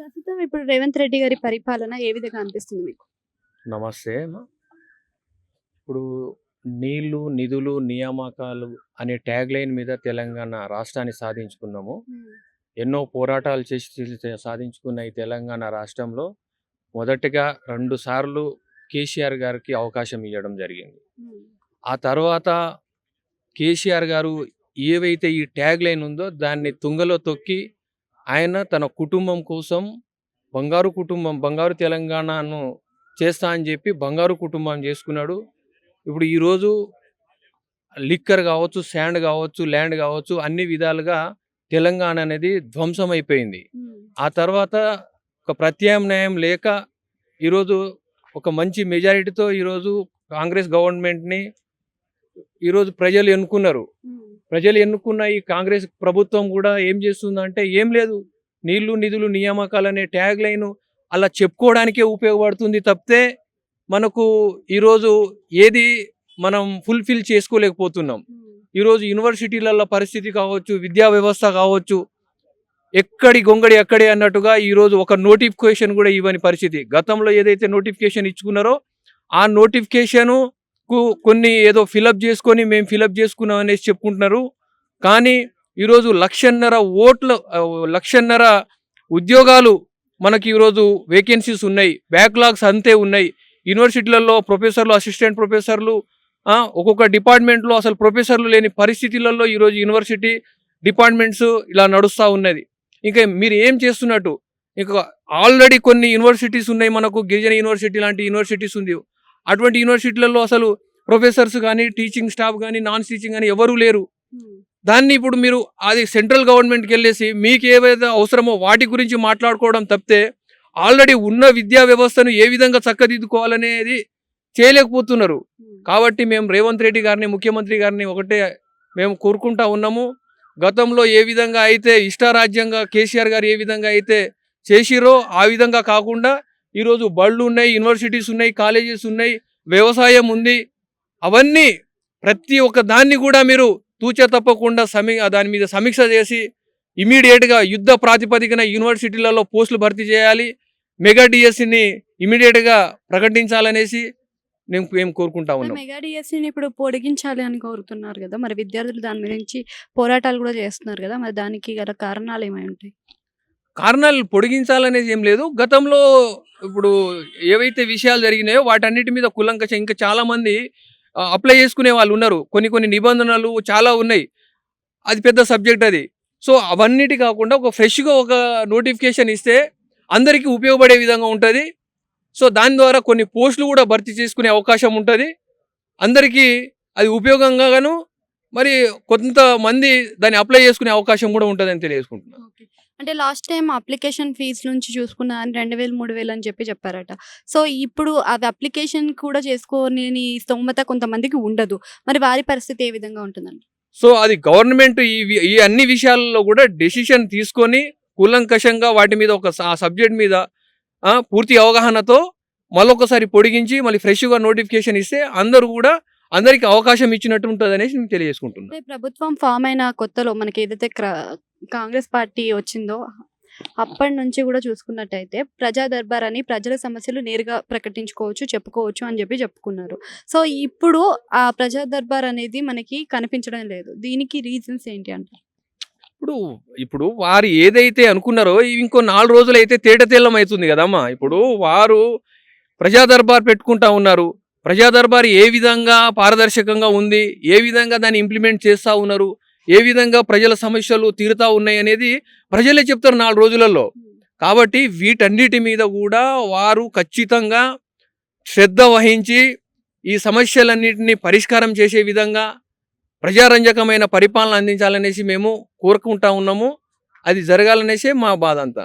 ప్రస్తుతం ఇప్పుడు రేవంత్ రెడ్డి గారి పరిపాలన ఏ విధంగా అనిపిస్తుంది మీకు? నమస్తే అమ్మ. ఇప్పుడు నీళ్లు, నిధులు, నియామకాలు అనే ట్యాగ్ లైన్ మీద తెలంగాణ రాష్ట్రాన్ని సాధించుకున్నాము. హ్మ్. ఎన్నో పోరాటాలు చేసి సాధించుకున్న ఈ తెలంగాణ రాష్ట్రంలో మొదటగా 2 సార్లు కేసీఆర్ గారికి అవకాశం ఇవ్వడం జరిగింది. హ్మ్. ఆ తర్వాత కేసీఆర్ గారు ఏవైతే ఈ ట్యాగ్ లైన్ ఉందో దాన్ని తుంగలో తొక్కి ఆయన తన కుటుంబం కోసం బంగారు కుటుంబం, బంగారు తెలంగాణను చేస్తా అని చెప్పి బంగారు కుటుంబం చేసుకున్నాడు. ఇప్పుడు ఈరోజు లిక్కర్ కావచ్చు, శాండ్ కావచ్చు, ల్యాండ్ కావచ్చు, అన్ని విధాలుగా తెలంగాణ అనేది ధ్వంసమైపోయింది. హ్మ్. ఆ తర్వాత ఒక ప్రత్యామ్నాయం లేక ఈరోజు ఒక మంచి మెజారిటీతో ఈరోజు కాంగ్రెస్ గవర్నమెంట్ని ఈరోజు ప్రజలు ఎన్నుకున్నారు. హ్మ్. ప్రజలు ఎన్నుకున్న ఈ కాంగ్రెస్ ప్రభుత్వం కూడా ఏం చేస్తుందంటే ఏం లేదు, నీళ్లు, నిధులు, నియామకాలు అనే ట్యాగ్ లైన్ అలా చెప్పుకోవడానికే ఉపయోగపడుతుంది తప్పితే మనకు ఈరోజు ఏది మనం ఫుల్ఫిల్ చేసుకోలేకపోతున్నాం. హ్మ్. ఈరోజు యూనివర్సిటీలలో పరిస్థితి కావచ్చు, విద్యా వ్యవస్థ కావచ్చు, ఎక్కడి గొంగడి అక్కడే అన్నట్టుగా ఈరోజు ఒక నోటిఫికేషన్ కూడా ఇవ్వని పరిస్థితి. గతంలో ఏదైతే నోటిఫికేషన్ ఇచ్చుకున్నారో ఆ నోటిఫికేషను కొన్ని ఏదో ఫిలప్ చేసుకొని మేము ఫిలప్ చేసుకున్నాం అనేసి చెప్పుకుంటున్నారు. కానీ ఈరోజు 1,50,000 ఉద్యోగాలు మనకి ఈరోజు వేకెన్సీస్ ఉన్నాయి, బ్యాక్లాగ్స్ అంతే ఉన్నాయి. యూనివర్సిటీలలో ప్రొఫెసర్లు, అసిస్టెంట్ ప్రొఫెసర్లు, ఒక్కొక్క డిపార్ట్మెంట్లో అసలు ప్రొఫెసర్లు లేని పరిస్థితులలో ఈరోజు యూనివర్సిటీ డిపార్ట్మెంట్స్ ఇలా నడుస్తూ ఉన్నది. ఇంకా మీరు ఏం చేస్తున్నట్టు? ఇంకా ఆల్రెడీ కొన్ని యూనివర్సిటీస్ ఉన్నాయి, మనకు గిరిజన యూనివర్సిటీ లాంటి యూనివర్సిటీస్ ఉంది. అటువంటి యూనివర్సిటీలలో అసలు ప్రొఫెసర్స్ కానీ, టీచింగ్ స్టాఫ్ కానీ, నాన్ టీచింగ్ కానీ ఎవరూ లేరు. హ్మ్. దాన్ని ఇప్పుడు మీరు అది సెంట్రల్ గవర్నమెంట్కి వెళ్ళేసి మీకు ఏవైతే అవసరమో వాటి గురించి మాట్లాడుకోవడం తప్పితే ఆల్రెడీ ఉన్న విద్యా వ్యవస్థను ఏ విధంగా చక్కదిద్దుకోవాలనేది చేయలేకపోతున్నారు. హ్మ్. కాబట్టి మేము రేవంత్ రెడ్డి గారిని, ముఖ్యమంత్రి గారిని ఒకటే మేము కోరుకుంటా ఉన్నాము. గతంలో ఏ విధంగా అయితే ఇష్టారాజ్యంగా కేసీఆర్ గారు ఏ విధంగా అయితే చేసిరో ఆ విధంగా కాకుండా ఈరోజు బళ్ళు ఉన్నాయి, యూనివర్సిటీస్ ఉన్నాయి, కాలేజెస్ ఉన్నాయి, వ్యవసాయం ఉంది. అవన్నీ ప్రతి ఒక్క దాన్ని కూడా మీరు తూచా తప్పకుండా దాని మీద సమీక్ష చేసి ఇమీడియట్గా యుద్ధ ప్రాతిపదికన యూనివర్సిటీలలో పోస్టులు భర్తీ చేయాలి, మెగా డిఎస్సిని ఇమీడియట్గా ప్రకటించాలనేసి మేము కోరుకుంటా ఉన్నాం. మెగా డిఎస్సీని ఇప్పుడు పొడిగించాలి అని కోరుతున్నారు కదా! మరి విద్యార్థులు దాని గురించి పోరాటాలు కూడా చేస్తున్నారు కదా! మరి దానికి గల కారణాలు ఏమై ఉంటాయి? కారణాలు పొడిగించాలనేది ఏం లేదు. గతంలో ఇప్పుడు ఏవైతే విషయాలు జరిగినాయో వాటన్నిటి మీద కూలంకషం ఇంకా చాలామంది అప్లై చేసుకునే వాళ్ళు ఉన్నారు. కొన్ని నిబంధనలు చాలా ఉన్నాయి. అది పెద్ద సబ్జెక్ట్ అది. సో అవన్నిటి కాకుండా ఒక ఫ్రెష్‌గా ఒక నోటిఫికేషన్ ఇస్తే అందరికీ ఉపయోగపడే విధంగా ఉంటుంది. సో దాని ద్వారా కొన్ని పోస్టులు కూడా భర్తీ చేసుకునే అవకాశం ఉంటుంది. అందరికీ అది ఉపయోగంగాను, మరి కొంతమంది దాన్ని అప్లై చేసుకునే అవకాశం కూడా ఉంటుందని తెలియజేసుకుంటున్నాను. ఓకే. అంటే లాస్ట్ టైమ్ అప్లికేషన్ ఫీజ్ నుంచి చూసుకున్నా అని 2,000, 3,000 అని చెప్పారట. సో ఇప్పుడు అది అప్లికేషన్ కూడా చేసుకోలేని స్తోమత కొంతమందికి ఉండదు. మరి వారి పరిస్థితి ఏ విధంగా ఉంటుందండి? సో అది గవర్నమెంట్ ఈ అన్ని విషయాల్లో కూడా డెసిషన్ తీసుకొని కూలంకషంగా వాటి మీద ఒక సబ్జెక్ట్ మీద పూర్తి అవగాహనతో మళ్ళొకసారి పొడిగించి మళ్ళీ ఫ్రెష్గా నోటిఫికేషన్ ఇస్తే అందరికి అవకాశం ఇచ్చినట్టు ఉంటుంది అనేసి నేను తెలియజేసుకుంటున్నాను. అంటే ప్రభుత్వం ఫామ్ అయిన కొత్తలో మనకి ఏదైతే కాంగ్రెస్ పార్టీ వచ్చిందో అప్పటి నుంచి కూడా చూసుకున్నట్టయితే ప్రజా దర్బార్ అని ప్రజల సమస్యలు నేరుగా ప్రకటించుకోవచ్చు, చెప్పుకోవచ్చు అని చెప్పుకున్నారు. సో ఇప్పుడు ఆ ప్రజా దర్బార్ అనేది మనకి కనిపించడం లేదు. దీనికి రీజన్స్ ఏంటి అంటారు? ఇప్పుడు వారు ఏదైతే అనుకున్నారో ఇంకో 4 రోజులైతే తేటతెల్లం అవుతుంది కదమ్మా. ఇప్పుడు వారు ప్రజా దర్బార్ పెట్టుకుంటా ఉన్నారు. ప్రజా దర్బార్ ఏ విధంగా పారదర్శకంగా ఉంది, ఏ విధంగా దాన్ని ఇంప్లిమెంట్ చేస్తూ ఉన్నారు, ఏ విధంగా ప్రజల సమస్యలు తీరుతా ఉన్నాయి అనేది ప్రజలే చెప్తారు 4 రోజులలో. కాబట్టి వీటన్నిటి మీద కూడా వారు ఖచ్చితంగా శ్రద్ధ వహించి ఈ సమస్యలన్నింటినీ పరిష్కారం చేసే విధంగా ప్రజారంజకమైన పరిపాలన అందించాలనేసి మేము కోరుకుంటా ఉన్నాము. అది జరగాలనేసి మా బాధ అంతా.